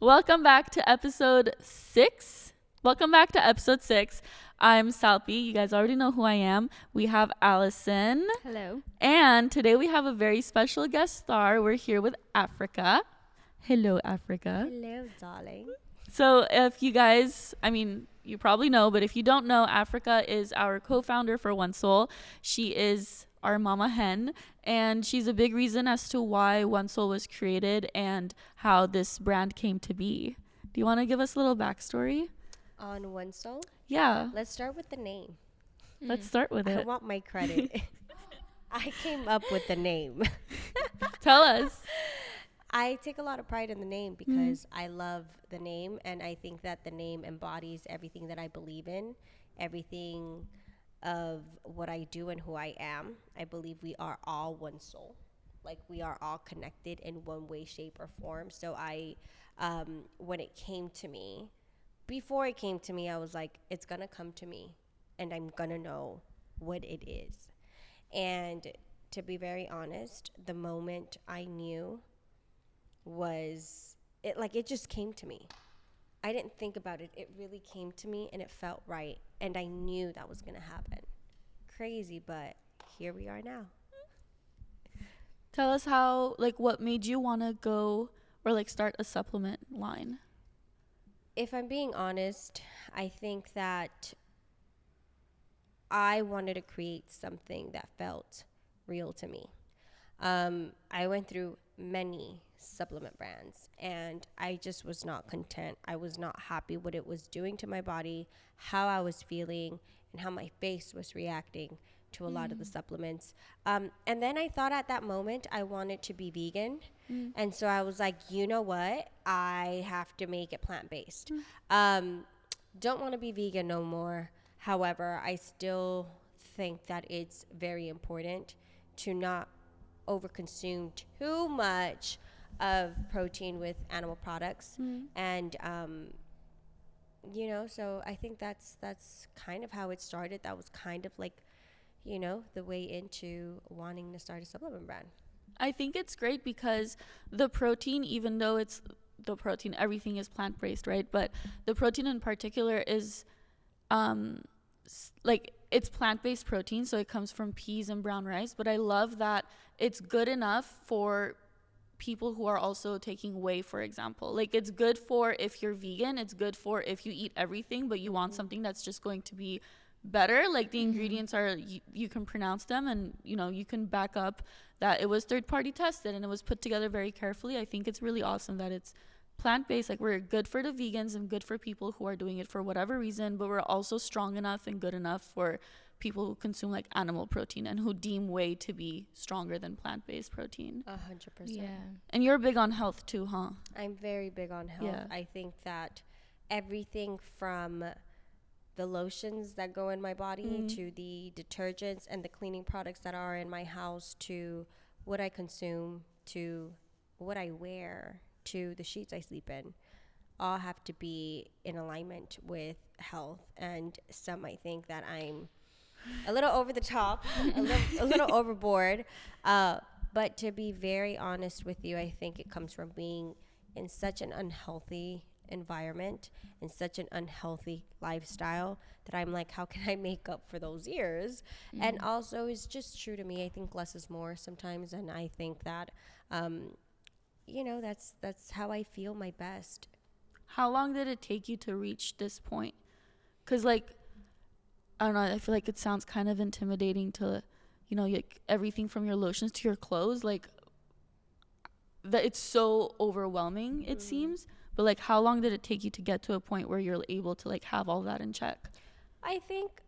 Welcome back to episode 6. Welcome back to episode 6. I'm Salpi. You guys already know who I am. We have Allison. Hello. And today we have a very special guest star. We're here with Afrika. Hello, Afrika. Hello, darling. So if you guys, you probably know, but if you don't know, Afrika is our co-founder for One Soul. She is our mama hen, and she's a big reason as to why One Soul was created and how this brand came to be. Do you want to give us a little backstory? On One Soul? Yeah. Let's start with the name. Let's start with I it. want my credit. I came up with the name. Tell us. I take a lot of pride in the name because I love the name, and I think that the name embodies everything that I believe in, everything of what I do and who I am. I believe we are all one soul. Like, we are all connected in one way, shape, or form. So when it came to me, before it came to me, I was like, it's going to come to me, and I'm going to know what it is. And to be very honest, the moment I knew it just came to me. I didn't think about it. It really came to me, and it felt right. And I knew that was going to happen. Crazy, but here we are now. Tell us how, what made you want to go or, start a supplement line? If I'm being honest, I think that I wanted to create something that felt real to me. I went through many supplement brands, and I just was not content. I was not happy what it was doing to my body, how I was feeling, and how my face was reacting to a lot of the supplements. And then I thought at that moment I wanted to be vegan. And so I was like, you know what? I have to make it plant-based. Don't want to be vegan no more. However, I still think that it's very important to not overconsume too much of protein with animal products. And so I think that's kind of how it started. That was kind of like, the way into wanting to start a supplement brand. I think it's great because the protein, even though it's the protein, everything is plant-based, right? But the protein in particular is it's plant-based protein, so it comes from peas and brown rice. But I love that it's good enough for people who are also taking whey, for example. Like, it's good for if you're vegan, it's good for if you eat everything, but you want something that's just going to be better. Like, the ingredients are, you can pronounce them, and you can back up that it was third-party tested and it was put together very carefully. I think it's really awesome that it's plant-based. Like, we're good for the vegans and good for people who are doing it for whatever reason, but we're also strong enough and good enough for people who consume like animal protein and who deem whey to be stronger than plant-based protein. 100%. Yeah. And you're big on health too, huh? I'm very big on health. Yeah. I think that everything from the lotions that go in my body to the detergents and the cleaning products that are in my house to what I consume to what I wear to the sheets I sleep in all have to be in alignment with health. And some might think that I'm a little over the top, a little overboard. But to be very honest with you, I think it comes from being in such an unhealthy environment, in such an unhealthy lifestyle, that I'm like, how can I make up for those years? And also, it's just true to me. I think less is more sometimes, and I think that, that's how I feel my best. How long did it take you to reach this point? Because, I don't know, I feel like it sounds kind of intimidating to, everything from your lotions to your clothes, that it's so overwhelming, it seems. But, how long did it take you to get to a point where you're able to, have all that in check? I think,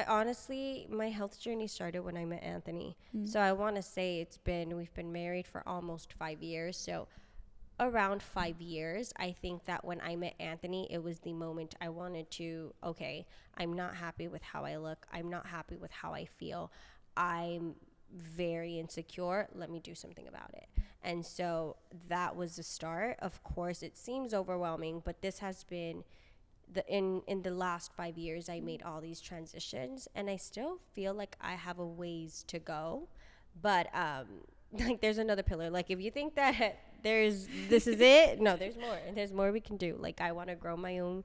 honestly, my health journey started when I met Anthony. So I want to say we've been married for almost 5 years. So around 5 years, I think that when I met Anthony, it was the moment I wanted to, okay, I'm not happy with how I look. I'm not happy with how I feel. I'm very insecure. Let me do something about it. And so that was the start. Of course, it seems overwhelming, but this has been in the last 5 years, I made all these transitions, and I still feel like I have a ways to go. But there's another pillar. Like, if you think that This is it. No, there's more. And there's more we can do. Like, I want to grow my own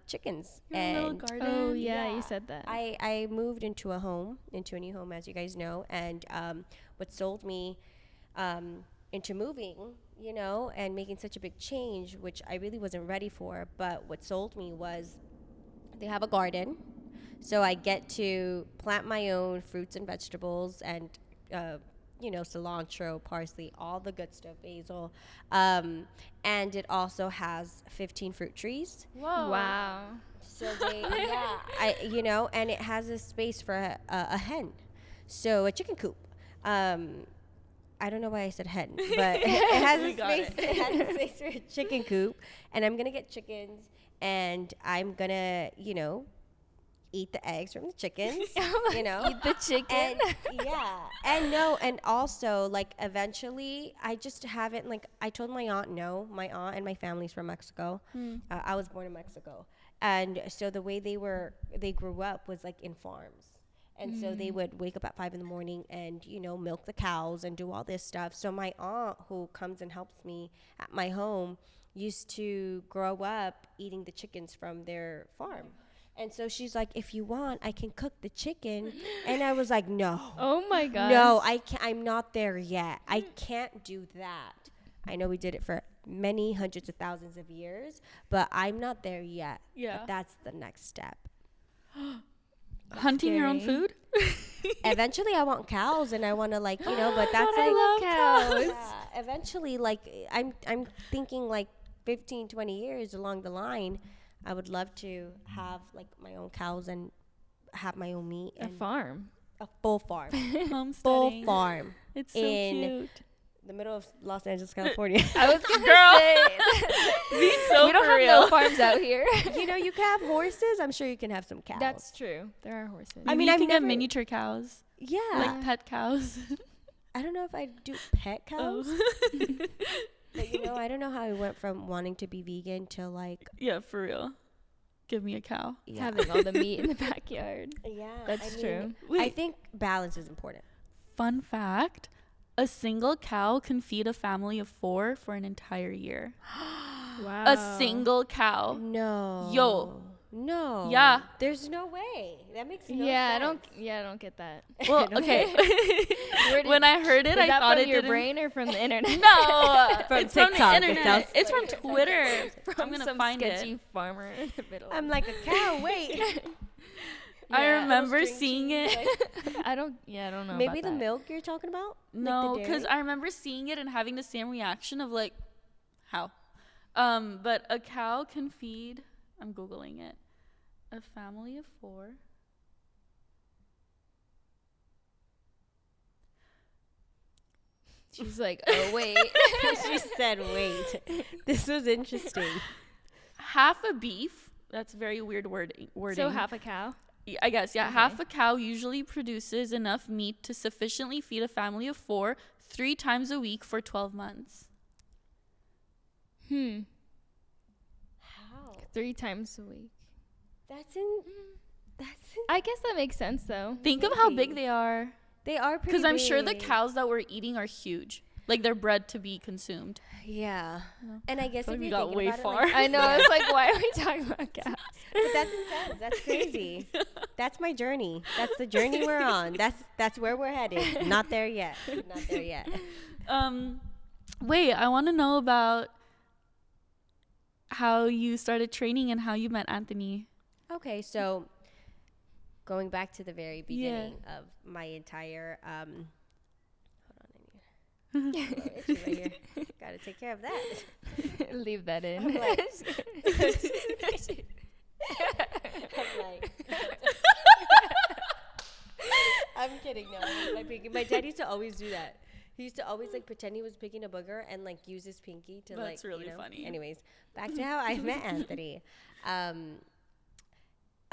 chickens. Your little garden. Oh, yeah, you said that. I moved into a new home, as you guys know. And what sold me into moving, and making such a big change, which I really wasn't ready for. But what sold me was they have a garden. So I get to plant my own fruits and vegetables and, cilantro, parsley, all the good stuff, basil. And it also has 15 fruit trees. Whoa. Wow. So and it has a space for a hen. So a chicken coop. I don't know why I said hen, but it has a space. It has a space for a chicken coop. And I'm going to get chickens, and I'm going to, eat the eggs from the chickens, Eat the chicken. And also, like, eventually I just haven't, like, I told my aunt no. My aunt and my family's from Mexico. I was born in Mexico. And so the way they grew up was like in farms. And so they would wake up at 5 a.m. and, milk the cows and do all this stuff. So my aunt, who comes and helps me at my home, used to grow up eating the chickens from their farm. And so she's like, if you want, I can cook the chicken. And I was like, no. Oh, my God. No, I can't. I'm not there yet. I can't do that. I know we did it for many hundreds of thousands of years, but I'm not there yet. Yeah. But that's the next step. Hunting your own food? Eventually, I want cows, and I want to, like, but that's I like love cows. Yeah, eventually, like, I'm thinking like 15, 20 years along the line, I would love to have, like, my own cows and have my own meat. A farm. A full farm. Homesteading. Full farm. It's so in cute. the middle of Los Angeles, California. I was going Girl. to say. Be so We don't for have real. no farms out here. You can have horses. I'm sure you can have some cows. That's true. There are horses. I mean, you I've can get never- miniature cows, Yeah. like pet cows. I don't know if I do pet cows. Oh. But, I don't know how I went from wanting to be vegan to, like, Yeah, for real. Give me a cow. Having all the meat in the backyard. Yeah. That's true. I Wait. think balance is important. Fun fact, a single cow can feed a family of 4 for an entire year. Wow. A single cow. No. Yo. No. Yeah. There's no way. That makes no Yeah, sense. I don't get that. Well, okay. When I heard it, Is I that thought from it your didn't. brain or from the internet? No, From it's from the TikTok. It internet. sounds It's from Twitter. I'm From gonna some find sketchy it. farmer in the middle. I'm like, a cow, wait. I Yeah. remember String seeing cheese, it. I don't know. Maybe about the that. milk you're talking about? No, Like the because dairy? I remember seeing it and having the same reaction of like, how? But a cow can feed. I'm googling it. A family of 4. She's like, oh wait. She said, wait. This was interesting. Half a beef. That's very weird wording. So half a cow. I guess, yeah. Okay. Half a cow usually produces enough meat to sufficiently feed a family of 4 3 times a week for 12 months. How? How? 3 times a week. That's in. I guess that makes sense though. Think of how Maybe. big they are. They are pretty Because I'm sure the big. cows that we're eating are huge. Like they're bred to be consumed. Yeah. No. And I guess So if we you got think way about far. it, like, I know. I was like, why are we talking about cows? but that's intense. That's crazy. That's my journey. That's the journey we're on. That's where we're headed. Not there yet. Not there yet. Wait, I want to know about how you started training and how you met Anthony. Okay, so going back to the very beginning of my entire hold on, I need a little itchy right here. Gotta take care of that. Leave that in. I'm like, I'm kidding. No, my dad used to always do that. He used to always like pretend he was picking a booger and like use his pinky to like. That's really funny. Anyways, back to how I met Anthony.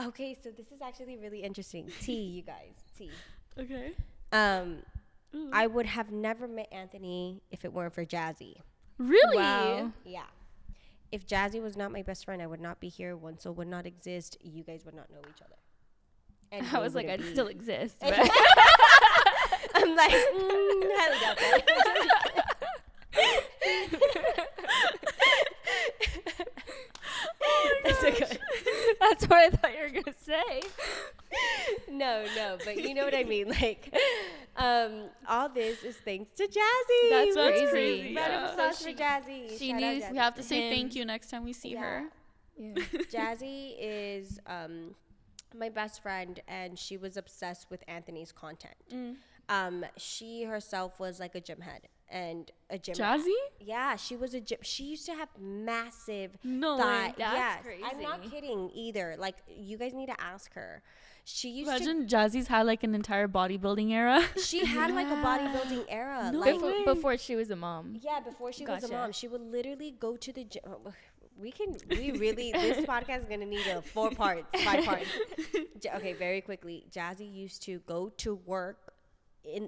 Okay, so this is actually really interesting. Tea, you guys, tea. Okay. I would have never met Anthony if it weren't for Jazzy. Really? Wow. Yeah. If Jazzy was not my best friend, I would not be here. One soul would not exist. You guys would not know each other. And I we was like, wouldn't I'd be- still exist. I'm But like, highly doubt that. That's a good. That's what I thought you were gonna say. No, but you know what I mean. Like, all this is thanks to Jazzy. That's That's crazy. crazy. Round of Yeah. applause So for she- Jazzy. she Shout knew out we Jazzy. We have to say Him. thank you next time we see her. Yeah. Jazzy is my best friend, and she was obsessed with Anthony's content. She herself was like a gym head and a gym. Jazzy? Yeah, she was a gym. She used to have massive No thigh. way. That's Yes, I'm not crazy. kidding either. Like, you guys need to ask her. She used Imagine Jazzy's had like an entire bodybuilding era. to. She had like a bodybuilding era. No like, way. Before she was a mom. yeah, before she was a Gotcha. mom, she would literally go to the gym. We really, this podcast is going to need a 5 parts. Okay, very quickly. Jazzy used to go to work,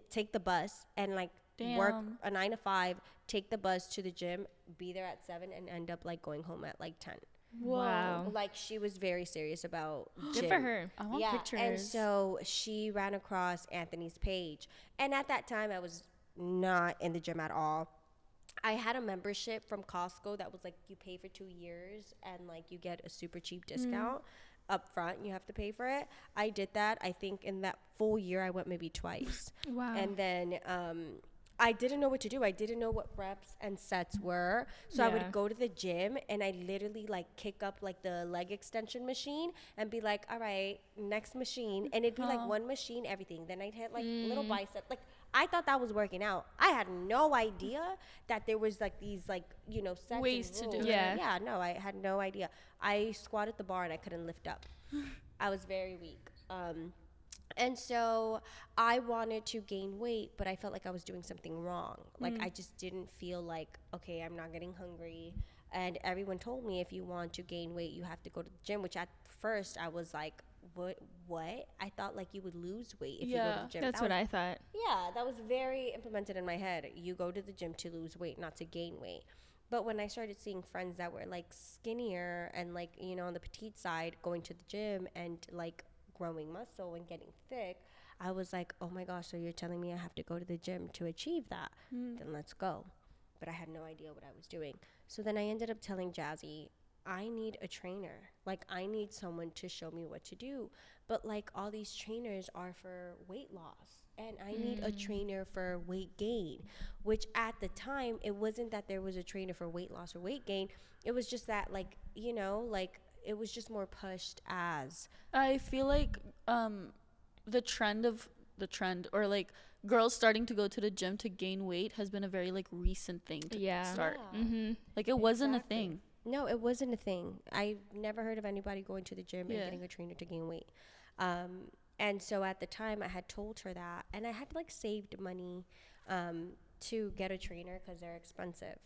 take the bus, and like work Damn. a 9 to 5, take the bus to the gym, be there at 7, and end up like going home at like 10. Wow. Like, she was very serious about Good gym. for her. I want Yeah, pictures. and so she ran across Anthony's page. And at that time, I was not in the gym at all. I had a membership from Costco that was like, you pay for 2 years and like you get a super cheap discount up front. You have to pay for it. I did that. I think in that full year, I went maybe twice. Wow. And then I didn't know what to do. I didn't know what reps and sets were. So I Yeah. would go to the gym and I literally like kick up like the leg extension machine and be like, all right, next machine. And it'd be like one machine, everything. Then I'd hit like little bicep. Like, I thought that was working out. I had no idea that there was like these like, you know, sets Ways and to do rules. it. Yeah. Yeah, no, I had no idea. I squatted the bar and I couldn't lift up. I was very weak. And so I wanted to gain weight, but I felt like I was doing something wrong. Like, I just didn't feel like, okay, I'm not getting hungry. And everyone told me if you want to gain weight, you have to go to the gym, which at first I was like, what? I thought like you would lose weight if you go to Yeah, the gym. That's That what was- I thought. Yeah, that was very implemented in my head. You go to the gym to lose weight, not to gain weight. But when I started seeing friends that were like skinnier and like, you know, on the petite side, going to the gym and like growing muscle and getting thick, I was like, oh my gosh, so you're telling me I have to go to the gym to achieve that? Then let's go. But I had no idea what I was doing. So then I ended up telling Jazzy, I need a trainer. Like, I need someone to show me what to do. But like, all these trainers are for weight loss. And I need a trainer for weight gain, which at the time, it wasn't that there was a trainer for weight loss or weight gain. It was just that, like, you know, like, it was just more pushed as. I feel like the trend or like girls starting to go to the gym to gain weight has been a very like recent thing to Yeah. start. Mm-hmm. Like it wasn't a Exactly. thing. No, it wasn't a thing. I never heard of anybody going to the gym and Yeah. getting a trainer to gain weight. And so at the time, I had told her that, and I had like saved money to get a trainer because they're expensive.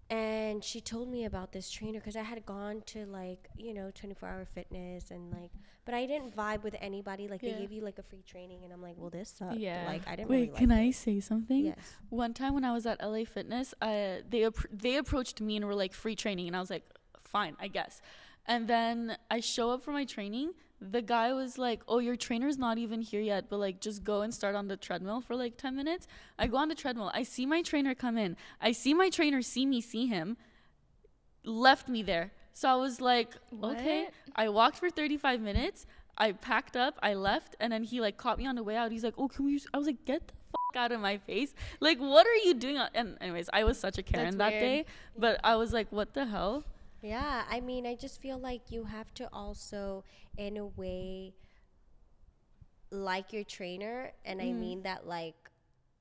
And she told me about this trainer because I had gone to like, you know, 24-hour fitness and like, but I didn't vibe with anybody. Like, Yeah. they gave you like a free training, and I'm like, well, this sucked. Yeah. Like, I didn't Wait, really like can it. I say something? Yes. One time when I was at LA Fitness, they approached me and were like free training, and I was like, fine, I guess. And then I show up for my training. The guy was like, oh, your trainer's not even here yet, but like just go and start on the treadmill for like 10 minutes. I go on the treadmill. I see my trainer come in. I see my trainer see me see him, left me there. So I was like, okay. What? I walked for 35 minutes. I packed up, I left, and then he like caught me on the way out. He's like, oh, can we I was like, get the fuck out of my face. Like, what are you doing? And anyways, I was such a Karen That's that weird. day, but I was like, what the hell? Yeah, I mean, I just feel like you have to also, in a way, like your trainer, and I mean that like,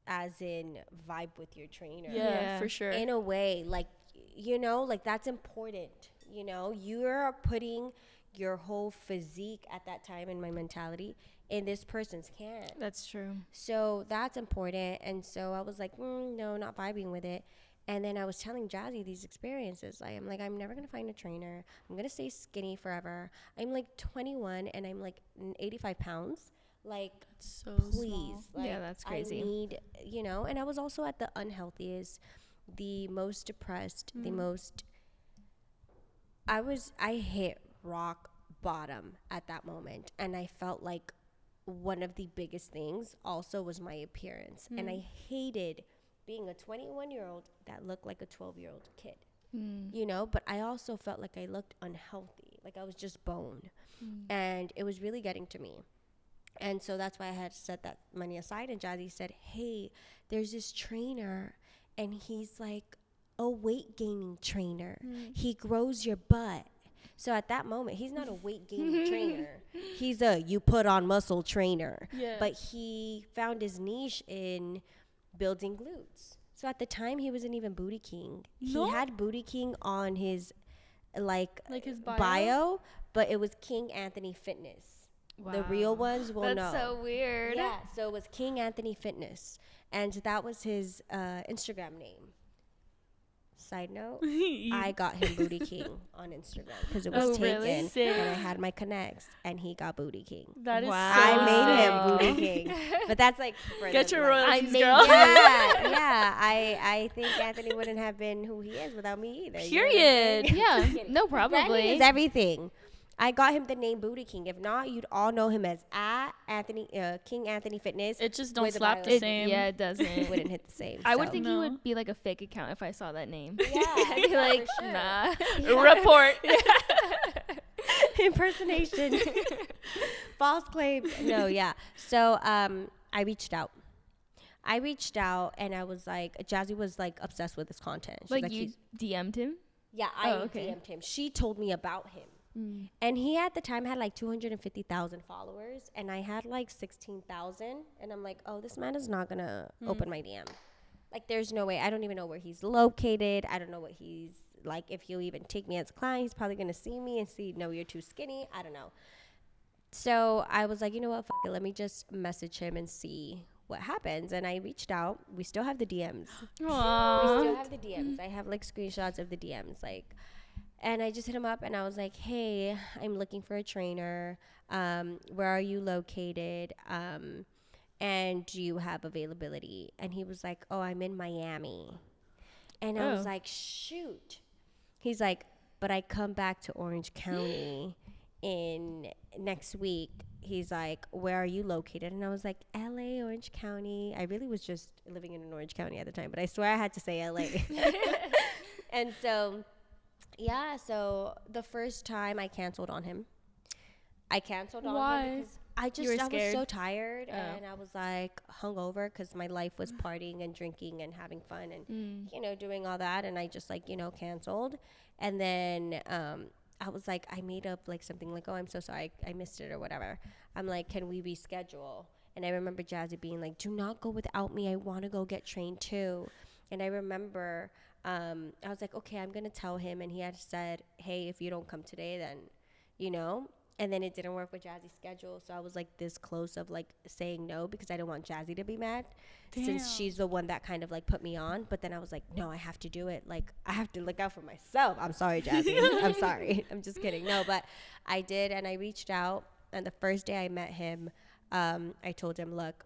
as in vibe with your trainer. Yeah, Yeah. for sure. In a way, like, you know, like that's important. You know, you're putting your whole physique at that time, in my mentality, in this person's hand. That's true. So that's important. And so I was like, no, not vibing with it. And then I was telling Jazzy these experiences. I'm like, I'm never going to find a trainer. I'm going to stay skinny forever. I'm like 21 and I'm like 85 pounds. Like, So please. small. Like, Yeah, that's crazy. I need, you know, and I was also at the unhealthiest, the most depressed, the most, I hit rock bottom at that moment. And I felt like one of the biggest things also was my appearance. And I hated being a 21-year-old that looked like a 12-year-old kid, Mm. you know, but I also felt like I looked unhealthy, like I was just bone. And it was really getting to me. And so that's why I had set that money aside. And Jazzy said, hey, there's this trainer, and he's like a weight gaining trainer. He grows your butt. So at that moment, he's not a weight gaining trainer. He's a you put on muscle trainer. Yeah. But he found his niche in building glutes. So at the time, he wasn't even Booty King. No? He had Booty King on his Like his bio, but it was King Anthony Fitness. The real ones will know. That's so weird. Yeah, so it was King Anthony Fitness, and that was his Instagram name. Side note, I got him Booty King on Instagram because it was Oh, taken, really? Sick. and I had my connects, and he got Booty King. That is Wow. so I made sick. him Booty King, but that's like for Get the, your like, royalties, made girl. yeah. I think Anthony wouldn't have been who he is without me either. you know what I'm saying? Period. Yeah. Kidding. No, Branding probably. is everything. I got him the name Booty King. If not, you'd all know him as King Anthony Fitness. It just don't With the slap bio. the It- same. yeah, it doesn't. It wouldn't hit the same. I would so. think No. he would be like a fake account if I saw that name. Yeah, I'd be like, for sure. nah. Report. Impersonation, false claims. No, yeah. So I reached out. And I was like, Jazzy was like obsessed with this content. She's Like you he's- DM'd him? yeah, I Oh, okay. DM'd him. She told me about him. And he at the time had like 250,000 followers, and I had like 16,000. And I'm like, oh, this man is not gonna open my DM. Like, there's no way. I don't even know where he's located. I don't know what he's like. If he'll even take me as a client, he's probably gonna see me and see, no, you're too skinny. I don't know. So I was like, you know what? Fuck it. Let me just message him and see what happens. And I reached out. We still have the DMs. We still have the DMs. I have like screenshots of the DMs. Like, and I just hit him up and I was like, hey, I'm looking for a trainer. Where are you located? And do you have availability? And he was like, oh, I'm in Miami. And I was Oh. like, shoot. He's like, but I come back to Orange County in next week. He's like, where are you located? And I was like, LA, Orange County. I really was just living in Orange County at the time, but I swear I had to say LA. And so, yeah, so the first time I canceled on him. I canceled on Why? him because I You were was scared? so tired Oh. and I was like hungover because my life was partying and drinking and having fun and you know, doing all that, and I just like, you know, canceled. And then I was like, I made up like something like, oh, I'm so sorry, I missed it or whatever. I'm like, can we reschedule? And I remember Jazzy being like, do not go without me, I want to go get trained too. And I remember I was like, okay, I'm gonna tell him. And he had said, hey, if you don't come today, then, you know. And then it didn't work with Jazzy's schedule, so I was like this close of like saying no because I didn't want Jazzy to be mad, since she's the one that kind of like put me on. But then I was like, no, I have to do it. Like, I have to look out for myself. I'm sorry, Jazzy. I'm sorry. I'm just kidding. No, but I did, and I reached out. And the first day I met him, I told him, look,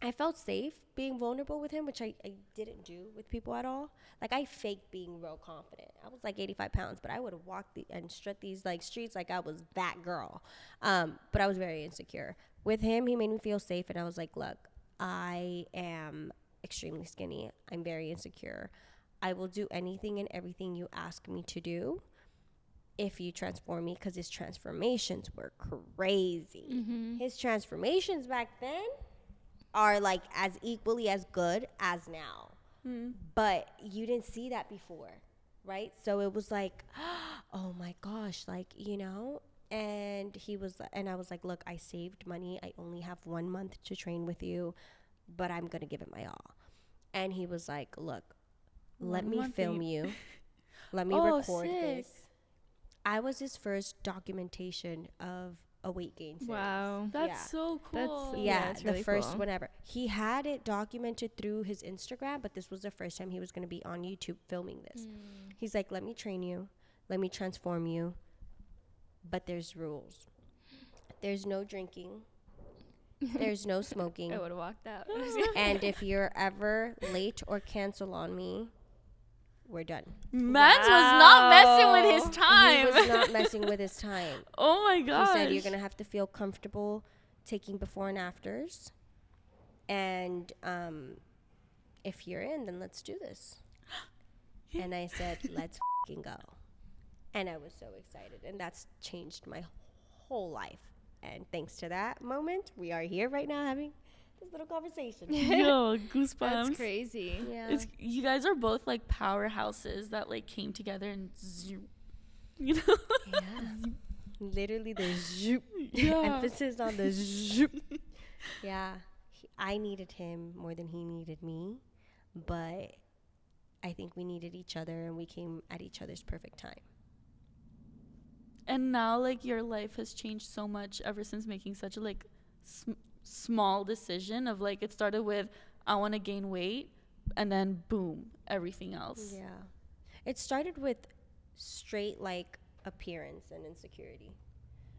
I felt safe being vulnerable with him, which I didn't do with people at all. Like, I faked being real confident. I was like 85 pounds, but I would walk and strut these like streets like I was that girl. But I was very insecure. With him, he made me feel safe, and I was like, look, I am extremely skinny. I'm very insecure. I will do anything and everything you ask me to do if you transform me, because his transformations were crazy. His transformations back then are like as equally as good as now. But you didn't see that before, right? So it was like, oh my gosh, like, you know. And I was like, look, I saved money. I only have 1 month to train with you, but I'm gonna give it my all. And he was like, look, let me film you. Let me record this. I was his first documentation of a weight gain series. Wow. That's so cool. Yeah, it's the really first cool. one ever. He had it documented through his Instagram, but this was the first time he was going to be on YouTube filming this. He's like, let me train you. Let me transform you. But there's rules. There's no drinking. There's no smoking. I would have walked out. And if you're ever late or cancel on me, we're done. Mans was not messing with his time. He was not messing with his time. Oh my He gosh. said you're gonna have to feel comfortable taking before and afters, and if you're in, then let's do this. And I said, let's fucking go. And I was so excited. And that's changed my whole life. And thanks to that moment, we are here right now having this little conversation. Yo, goosebumps. That's crazy. Yeah. It's, you guys are both like powerhouses that like came together and you know. Yeah. Literally the zoop. Yeah. Emphasis on the zoop. Yeah. I needed him more than he needed me. But I think we needed each other, and we came at each other's perfect time. And now like your life has changed so much ever since making such a like small decision of like, it started with I want to gain weight, and then boom, everything else. Yeah. It started with straight like appearance and insecurity.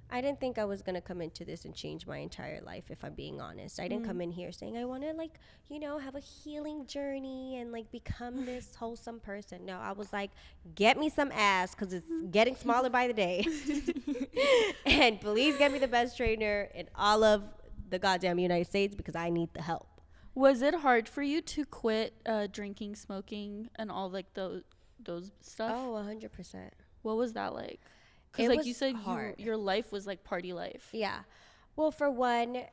I didn't think I was going to come into this and change my entire life, if I'm being honest. I didn't come in here saying I want to like, you know, have a healing journey and like become this wholesome person. No, I was like, get me some ass because it's getting smaller by the day. And please get me the best trainer in all of the goddamn United States because I need the help. Was it hard for you to quit drinking, smoking, and all like those stuff? Oh, 100%. What was that like? Because It like was you said, hard. your life was like party life. Yeah. Well, for one,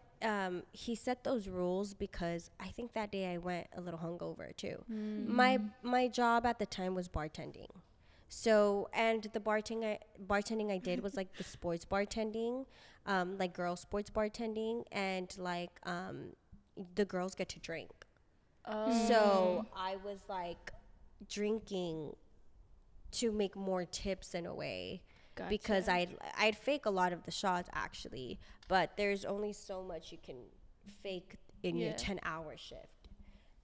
he set those rules because I think that day I went a little hungover too. My job at the time was bartending. So, and the bartending I did was like the sports bartending, like girl sports bartending, and like the girls get to drink. Oh. So I was like drinking to make more tips in a way. Gotcha. Because I'd fake a lot of the shots actually, but there's only so much you can fake in your 10-hour shift.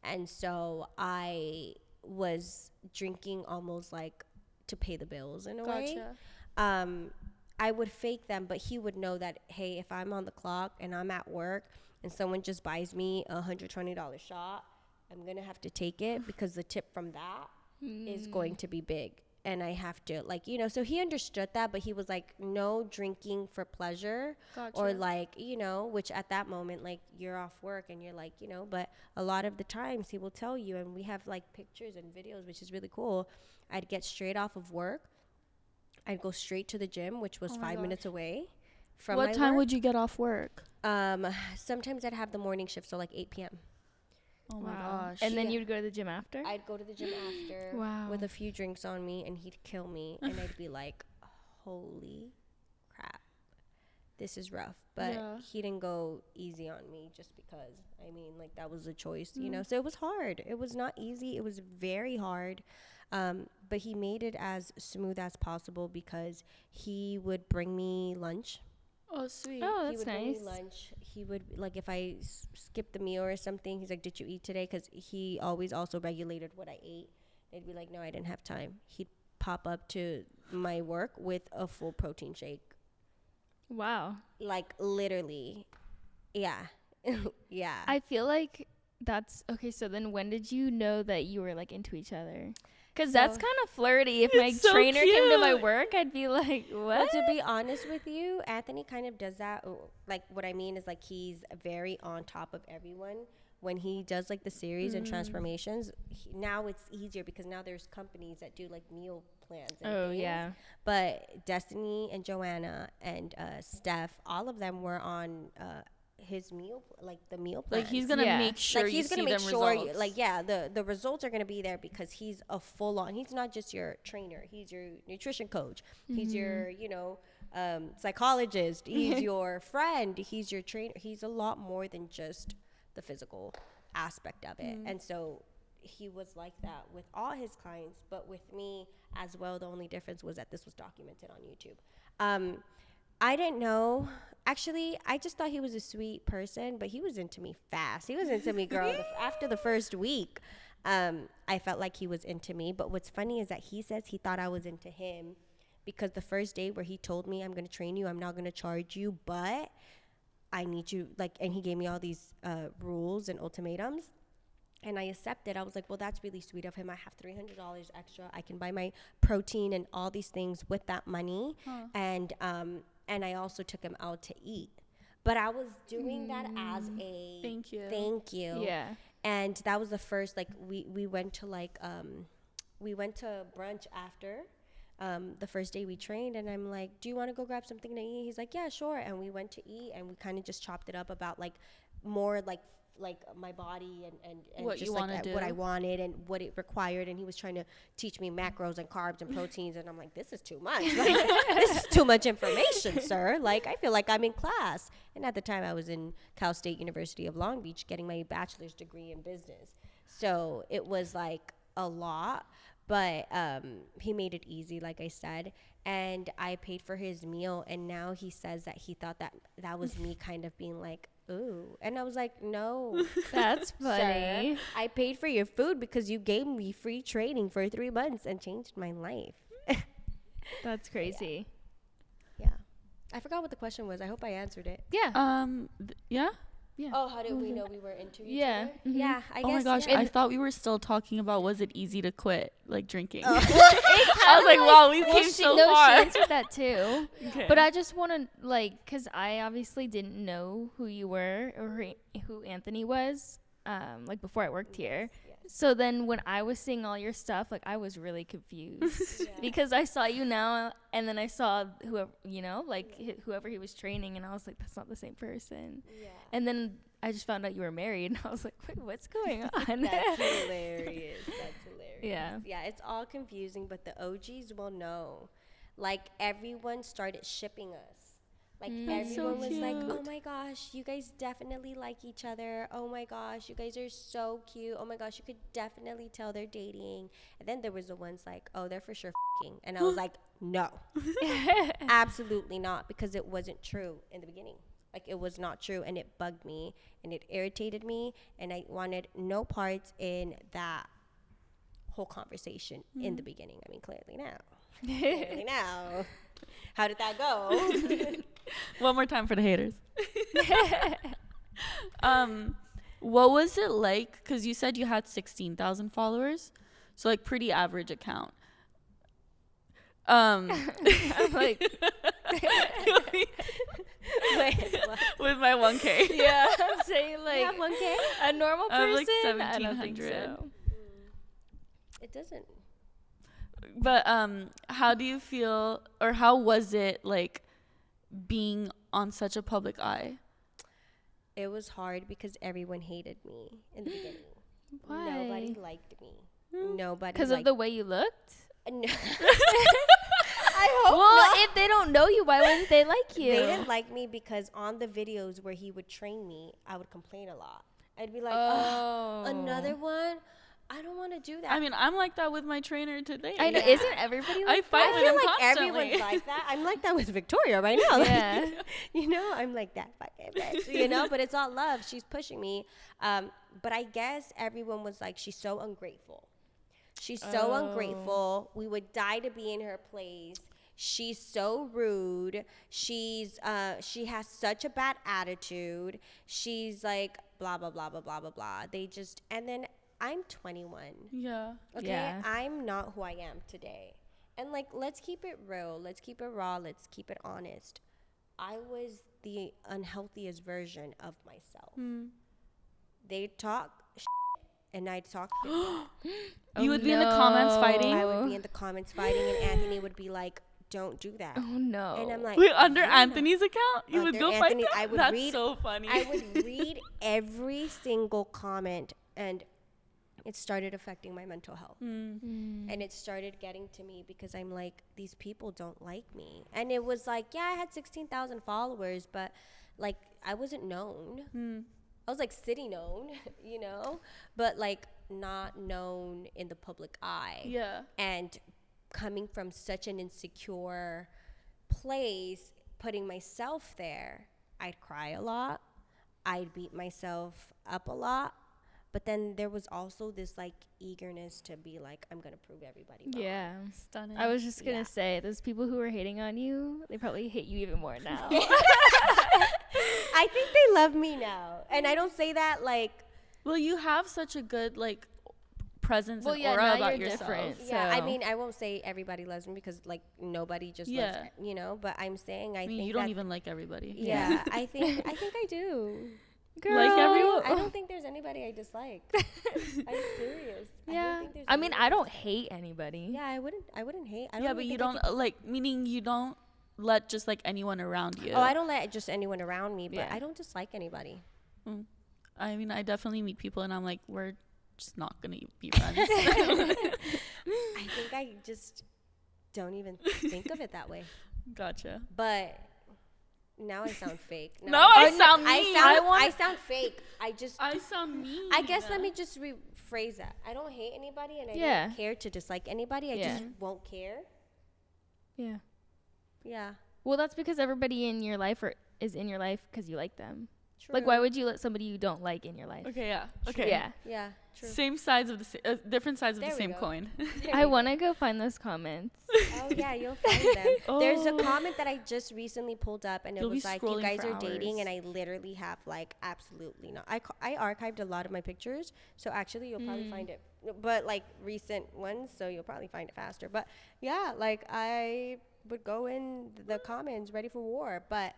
And so I was drinking almost like to pay the bills in a way. I would fake them, but he would know that, hey, if I'm on the clock and I'm at work and someone just buys me a $120 shot, I'm going to have to take it because the tip from that is going to be big. And I have to, like, you know, so he understood that, but he was like, no drinking for pleasure. Gotcha. Or like, you know, which at that moment, like, you're off work and you're like, you know, but a lot of the times he will tell you, and we have like pictures and videos, which is really cool. I'd get straight off of work. I'd go straight to the gym, which was 5 minutes away from What my time work. would you get off work? Sometimes I'd have the morning shift, so like 8 p.m. Oh Wow. my gosh. And then Yeah. you'd go to the gym after? I'd go to the gym after Wow. with a few drinks on me, and he'd kill me, and I'd be like, holy crap, this is rough. But he didn't go easy on me just because, I mean, like, that was a choice, you know? So it was hard. It was not easy. It was very hard. But he made it as smooth as possible because he would bring me lunch. Oh, sweet. Oh, He that's would bring me nice. lunch. He would, like, if I skipped the meal or something, he's like, did you eat today? Because he always also regulated what I ate. They'd be like, no, I didn't have time. He'd pop up to my work with a full protein shake. Wow. Like, literally. Yeah. Yeah. I feel like that's okay. So then, when did you know that you were like into each other? Because that's kind of flirty. If my It's so trainer came to my cute. work, I'd be like, Well, what? to be honest with you, Anthony kind of does that. Like, what I mean is, like, he's very on top of everyone. When he does, like, the series and transformations, now it's easier because now there's companies that do, like, meal plans and Oh, things. yeah. But Destiny and Joanna and Steph, all of them were on his meal, like, the meal plans. Like, he's going to Yeah. make sure Like, you he's see gonna make them sure, results. like, yeah, the results are gonna be there because he's a full on. He's not just your trainer. He's your nutrition coach. He's your, you know, psychologist. He's your friend. He's your trainer. He's a lot more than just the physical aspect of it. And so he was like that with all his clients, but with me as well. The only difference was that this was documented on YouTube. I didn't know. Actually, I just thought he was a sweet person, but he was into me fast. He was into me, girl. After the first week, I felt like he was into me. But what's funny is that he says he thought I was into him because the first day where he told me, I'm going to train you, I'm not going to charge you, but I need you, like, and he gave me all these rules and ultimatums. And I accepted. I was like, well, that's really sweet of him. I have $300 extra. I can buy my protein and all these things with that money. And I also took him out to eat. But I was doing that as a Thank you. thank you. Yeah. And that was the first, like, we went to like we went to brunch after the first day we trained, and I'm like, do you want to go grab something to eat? He's like, yeah, sure. And we went to eat, and we kind of just chopped it up about like more like my body and What just you like wanna do. what I wanted and what it required. And he was trying to teach me macros and carbs and proteins, and I'm like, this is too much. Like, this is too much information, sir. Like, I feel like I'm in class. And at the time I was in Cal State University of Long Beach getting my bachelor's degree in business, so it was like a lot. But he made it easy, like I said, and I paid for his meal. And now he says that he thought that was me kind of being like, ooh. And I was like, no, That's funny. sir, I paid for your food because you gave me free training for 3 months and changed my life. That's crazy. Yeah. I forgot what the question was. I hope I answered it. Yeah. Yeah. Oh, how did we know we were into each Yeah. other? Mhm. Yeah, I Oh guess. my gosh, yeah. I thought we were still talking about was it easy to quit like drinking. Oh. I was like, wow, we came so far. She answered that too. Okay. But I just want to, like, because I obviously didn't know who you were or who Anthony was, like, before I worked here. Yes. So then when I was seeing all your stuff, like, I was really confused. Yeah. Because I saw you now, and then I saw whoever, you know, like, whoever he was training, and I was like, that's not the same person. Yeah. And then I just found out you were married, and I was like, wait, what's going on? That's hilarious. That's hilarious. Yeah. Yeah, it's all confusing, but the OGs will know. Like, everyone started shipping us. Like, That's so everyone was like, oh cute. my gosh, you guys definitely like each other. Oh my gosh, you guys are so cute. Oh my gosh, you could definitely tell they're dating. And then there was the ones like, oh, they're for sure f***ing. And I was like, no, absolutely not, because it wasn't true in the beginning. Like, it was not true, and it bugged me, and it irritated me, and I wanted no parts in that whole conversation in the beginning. I mean, clearly now. Clearly now. How did that go? One more time for the haters. What was it like? Because you said you had 16,000 followers, so like pretty average account. I'm like, Wait, what? With my 1K. yeah, I'm saying, You like, have 1K? a normal I have, person, like, I don't think 1,700. so. It doesn't. But how do you feel, or how was it like being on such a public eye? It was hard because everyone hated me in the beginning. Why? Nobody liked me. Nobody. Because of liked the way you looked? No. I hope Well, not. if they don't know you, why wouldn't they like you? They didn't like me because on the videos where he would train me, I would complain a lot. I'd be like, Oh. another one? I don't want to do that. I mean, I'm like that with my trainer today. I know. Yeah. Isn't everybody like I fight I with feel him like constantly. everyone's like that. I'm like that with Victoria right now. Yeah. You know, I'm like that fucking bitch, you know, but it's all love. She's pushing me. But I guess everyone was like, she's so ungrateful. She's so ungrateful. We would die to be in her place. She's so rude. She has such a bad attitude. She's like blah blah blah blah blah blah blah. They just, and then I'm 21. Yeah. Okay, Yeah. I'm not who I am today. And like, let's keep it real. Let's keep it raw. Let's keep it honest. I was the unhealthiest version of myself. They talk and I'd talk shit back. You would be in the comments no. fighting? I would be in the comments fighting, and Anthony would be like, don't do that. Oh, no. And I'm like, Wait, under "Yeah." Anthony's account? You would Under go Anthony, fight them? I would That's read- so funny. I would read every single comment, and it started affecting my mental health. And it started getting to me because I'm like, these people don't like me. And it was like, yeah, I had 16,000 followers, but like, I wasn't known. I was like city known, you know, but like not known in the public eye. Yeah. And coming from such an insecure place, putting myself there, I'd cry a lot. I'd beat myself up a lot. But then there was also this like eagerness to be like, I'm going to prove everybody wrong. Yeah. Stunning. I was just going to Yeah. say, those people who are hating on you, they probably hate you even more now. I think they love me now. And I don't say that like, Well, you have such a good like presence Well, and yeah, aura now about you're yourself. different. yeah, I So- mean, I won't say everybody loves me because like nobody just Yeah. loves, you know, but I'm saying I I mean, think you don't that- even like everybody. Yeah, I think I do. Girl. Like everyone. I don't think there's anybody I dislike. I'm serious. Yeah. Think there's I mean, anybody I don't hate anybody. Yeah, I wouldn't hate. I don't Yeah, even but you think I don't could like, meaning you don't let just like anyone around you. Oh, I don't let just anyone around me, but Yeah. I don't dislike anybody. I mean, I definitely meet people and I'm like, we're just not gonna be friends. I think I just don't even think of it that way. Gotcha. But now I sound fake. No, I sound mean. I sound fake. I sound mean. I guess let me just rephrase that. I don't hate anybody, and I don't care to dislike anybody. I just won't care. Yeah. Yeah. Well, that's because everybody in your life is in your life because you like them. True. Like, why would you let somebody you don't like in your life? Okay, yeah. Okay. Yeah. Yeah. True. Same sides of the different sides of There the we same go. coin. I want to go find those comments. Oh yeah, you'll find them. There's a Oh. comment that I just recently pulled up, and it You'll be was like, "You scrolling guys for are dating," hours. and I literally have like absolutely not. I archived a lot of my pictures, so actually you'll probably find it, but like recent ones, so you'll probably find it faster. But yeah, like I would go in the comments ready for war, but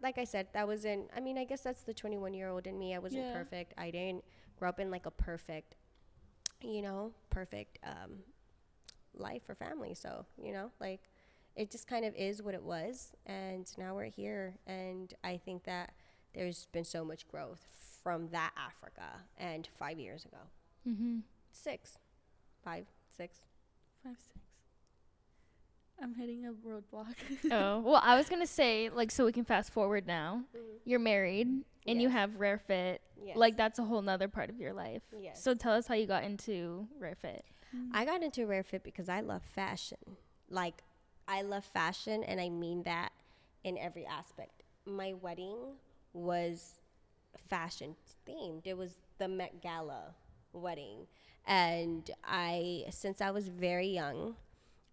like I said, that wasn't. I mean, I guess that's the 21-year-old in me. I wasn't perfect. I didn't grow up in like a perfect, perfect life or family. So, like it just kind of is what it was. And now we're here. And I think that there's been so much growth from that Africa and 5 years ago. Mm-hmm. 6, 5, 6. 5, 6. I'm hitting a roadblock. Oh, well, I was going to say, like, so we can fast forward now. You're married and you Yes. have Rare Fit. Yes. Like, that's a whole nother part of your life. Yes. So tell us how you got into Rare Fit. I got into Rare Fit because I love fashion. Like, I love fashion, and I mean that in every aspect. My wedding was fashion themed. It was the Met Gala wedding. And since I was very young,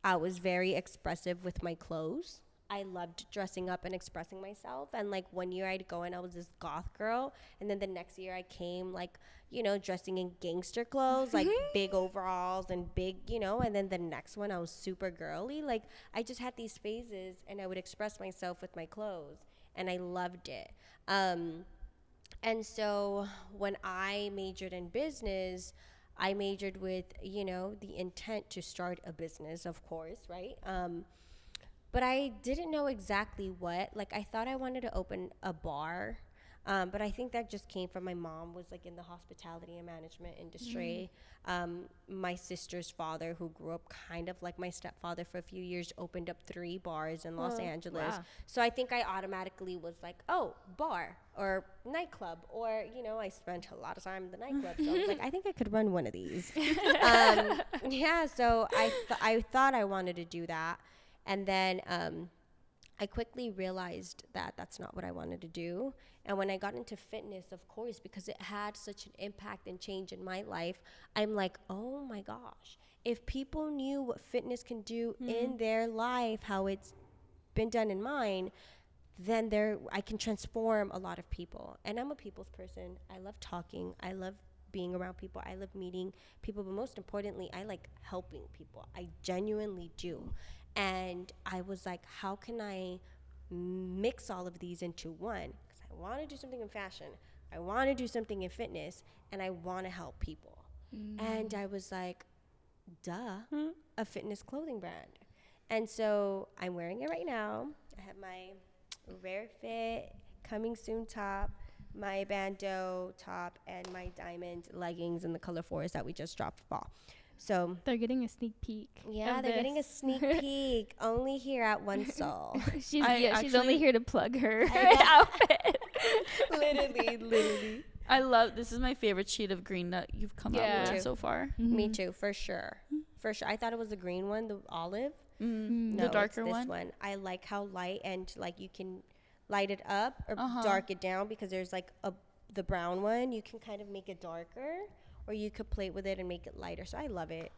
I was very expressive with my clothes. I loved dressing up and expressing myself. And like 1 year I'd go and I was this goth girl. And then the next year I came like, dressing in gangster clothes, like big overalls and big, and then the next one I was super girly. Like I just had these phases and I would express myself with my clothes and I loved it. And so when I majored in business, I majored with, the intent to start a business, of course, right? But I didn't know exactly what. Like, I thought I wanted to open a bar, but I think that just came from my mom was, like, in the hospitality and management industry. My sister's father, who grew up kind of like my stepfather for a few years, opened up 3 bars in Los Angeles. Wow. So I think I automatically was like, oh, bar or nightclub. Or, I spent a lot of time in the nightclub. So I was like, I think I could run one of these. Yeah, so I thought I wanted to do that. And then I quickly realized that that's not what I wanted to do. And when I got into fitness, of course, because it had such an impact and change in my life, I'm like, oh my gosh, if people knew what fitness can do in their life, how it's been done in mine, then I can transform a lot of people. And I'm a people's person. I love talking. I love being around people. I love meeting people. But most importantly, I like helping people. I genuinely do. And I was like, how can I mix all of these into one? Because I want to do something in fashion. I want to do something in fitness. And I want to help people. And I was like, duh, a fitness clothing brand. And so I'm wearing it right now. I have my Rare Fit coming soon top, my bandeau top, and my diamond leggings in the color forest that we just dropped for fall. So They're getting a sneak peek. yeah, of they're getting a this. sneak peek only here at One Soul. She's I she's only actually- here to plug her outfit. literally. I love, this is my favorite shade of green that you've come Yeah. out Me with too. so far. Me too, for sure. For sure. I thought it was the green one, the olive. No, The darker it's this one. I like how light and like you can light it up or dark it down because there's like the brown one. You can kind of make it darker or you could play with it and make it lighter. So I love it.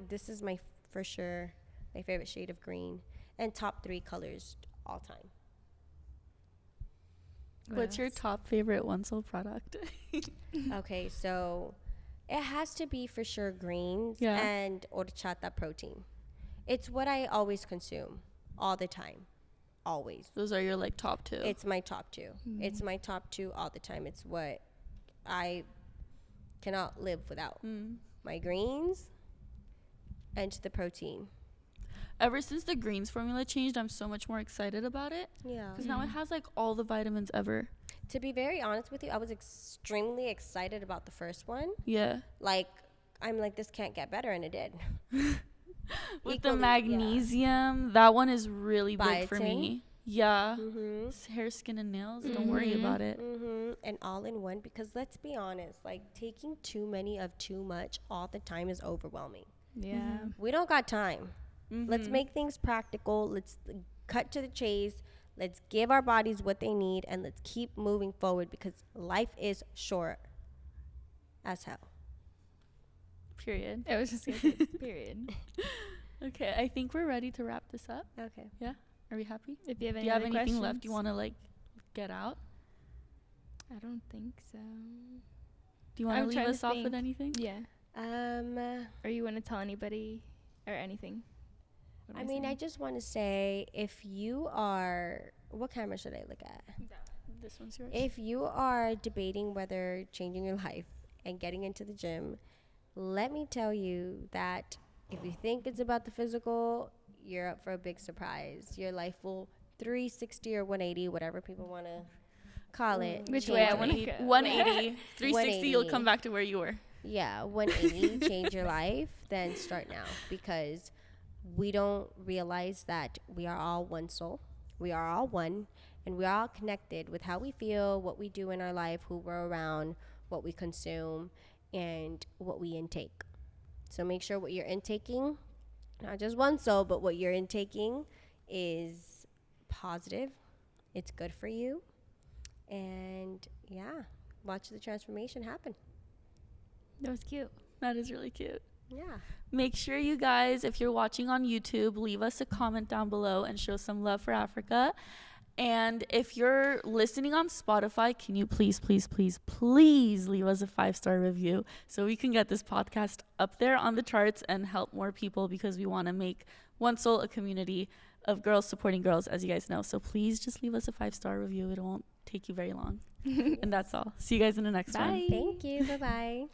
This is for sure my favorite shade of green and top 3 colors all time. What's your top favorite One Soul product? Okay, so it has to be for sure greens Yeah. and horchata protein. It's what I always consume all the time. always. Those are your like top two. It's my top two. It's my top two all the time. It's what I cannot live without. My greens and the protein. Ever since the greens formula changed, I'm so much more excited about it. Yeah. Because now it has like all the vitamins ever. To be very honest with you, I was extremely excited about the first one. Yeah. Like, I'm like, this can't get better, and it did. With Equally, the magnesium, that one is really big for Biotin. me. Yeah. Mm-hmm. Hair, skin, and nails. Don't worry about it. And all in one, because let's be honest, like taking too many of too much all the time is overwhelming. Yeah. We don't got time. Let's make things practical. Let's cut to the chase. Let's give our bodies what they need, and let's keep moving forward, because life is short as hell. Period. I was just gonna say period. Okay, I think we're ready to wrap this up. Okay. Yeah? Are we happy? If you have Do any you have other anything questions, left you want to like get out? I don't think so. Do you want I'm to leave trying to us off with think. anything? Yeah. Or you want to tell anybody or anything? What am I mean, I saying? just want to say, if you are, what camera should I look at? This one's yours. If you are debating whether changing your life and getting into the gym, let me tell you that if you think it's about the physical, you're up for a big surprise. Your life will 360 or 180, whatever people want to call it. Which change way I your wanna life. go. 180. 360, you'll 180. come back to where you were. Yeah, 180, change your life, then start now, because we don't realize that we are all one soul. We are all one, and we're all connected with how we feel, what we do in our life, who we're around, what we consume, and what we intake. So make sure what you're intaking, not just one soul, but what you're intaking is positive. It's good for you. And yeah, watch the transformation happen. That was cute. That is really cute. Yeah. Make sure you guys, if you're watching on YouTube, leave us a comment down below and show some love for Africa. And if you're listening on Spotify, can you please leave us a 5-star review so we can get this podcast up there on the charts and help more people, because we want to make One Soul a community of girls supporting girls, as you guys know. So please just leave us a 5-star review. It won't take you very long. And that's all. See you guys in the next one. Bye. Thank you. Bye-bye.